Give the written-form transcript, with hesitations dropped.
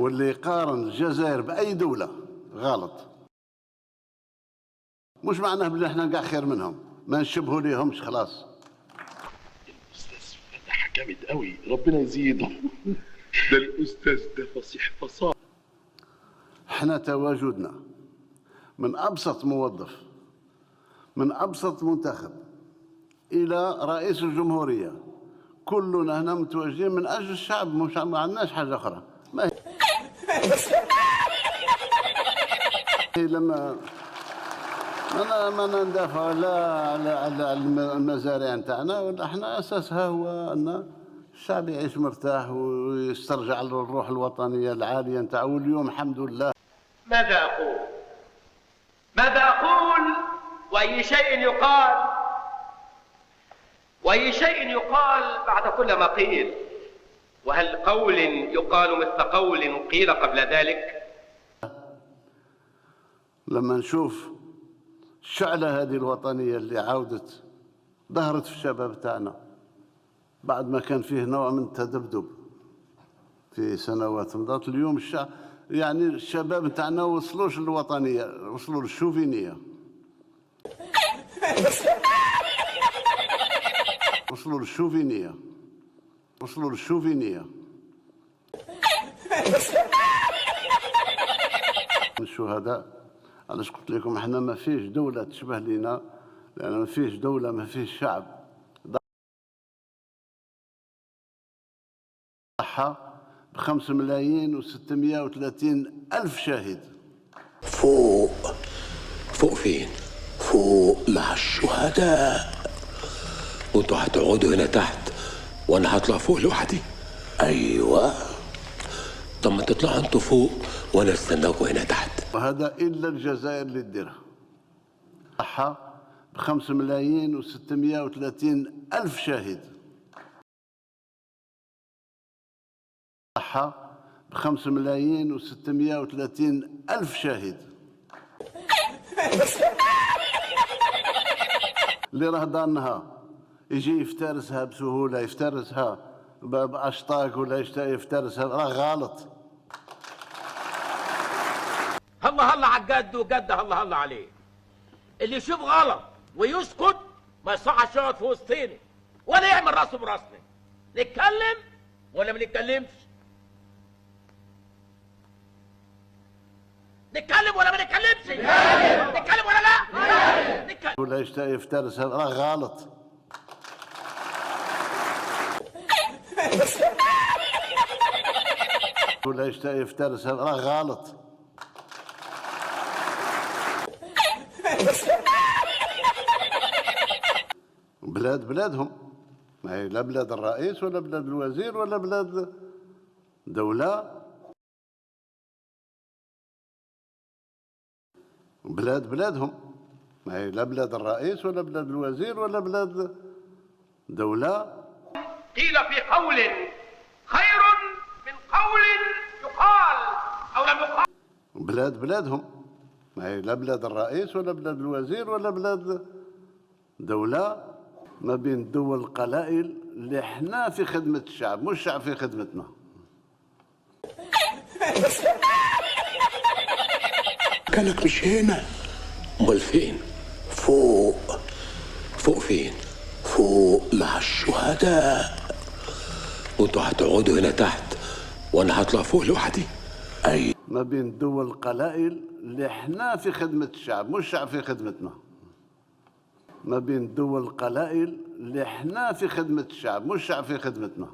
واللي يقارن الجزائر بأي دولة غلط. مش معناه بلي احنا قاع خير منهم، ما نشبهوا ليهمش خلاص. الاستاذ فتح جامد قوي، ربنا يزيده. ده الاستاذ ده فصيح فصاح. احنا تواجدنا من ابسط موظف، من ابسط منتخب، الى رئيس الجمهوريه، كلنا هنا متواجدين من اجل الشعب، مش ما عندناش حاجه اخرى. ما هي لما ما ندافع لا على المزارع نتاعنا، ولا احنا اساسها هو ان الشعب يعيش مرتاح ويسترجع له الروح الوطنيه العاليه نتاعو. واليوم الحمد لله. ماذا اقول؟ ماذا اقول؟ واي شيء يقال، واي شيء يقال بعد كل ما قيل، وهل قول يقال مثل قول قيل قبل ذلك؟ لما نشوف الشعلة هذه الوطنية اللي عاودت ظهرت في الشباب تاعنا بعد ما كان فيه نوع من التذبذب في سنوات مضت، اليوم الشعب يعني الشباب تاعنا وصلوش للوطنية، وصلوا للشوفينية. وصلوا للشوفينية، وصلوا للشوفينية. الشهداء، علاش قلت لكم احنا ما فيش دولة تشبه لينا، لأن ما فيش دولة ما فيش شعب ضحى ب5 ملايين و630 ألف شاهد. فوق فين؟ فوق مع الشهداء، وانتوا هتقعدوا هنا تحت وانا هطلع فوق لوحدي. ايوه، طب ما تطلعوا انتوا فوق وانا استناكم هنا تحت. وهذا الا الجزائر اللي تديرها. ضحى ب5 ملايين و630 ألف شاهد. ضحى ب5 ملايين و630 ألف شاهد. اللي راه ضانها يجي يفترسها بسهولة، يفترسها بأشطاق ولا يفترسها، راه غلط. هلا هلا على الجد وجد هلا هلا عليه. اللي يشوف غلط ويسكت ما يصحش يقعد في وسطينا ولا يعمل راسه براسنا. نتكلم ولا ما نتكلمش؟ نتكلم ولا ما نتكلمش؟ نتكلم ولا لا؟ نتكلم ولا يفترسها، راه غلط. ولا يفترسها، راه غلط. بلادهم، ما هي لا بلاد الرئيس ولا بلاد الوزير ولا بلاد دولة. بلادهم، ما هي لا بلاد الرئيس ولا بلاد الوزير ولا بلاد دولة. قيل في قول خير من قول يقال أو لم يقال. بلادهم، ما هي لا بلاد الرئيس ولا بلاد الوزير ولا بلاد دولة. ما بين الدول القلائل اللي احنا في خدمة الشعب، مش الشعب في خدمتنا. كانك مش هنا، امال فين؟ فوق فين؟ فوق مع الشهداء، وانتوا هتقعدوا هنا تحت وانا هطلع فوق لوحدي. اي ما بين الدول القلائل اللي احنا في خدمة الشعب، مش الشعب في خدمتنا. ما بين الدول القلائل اللي احنا في خدمة الشعب، مش الشعب في خدمتنا.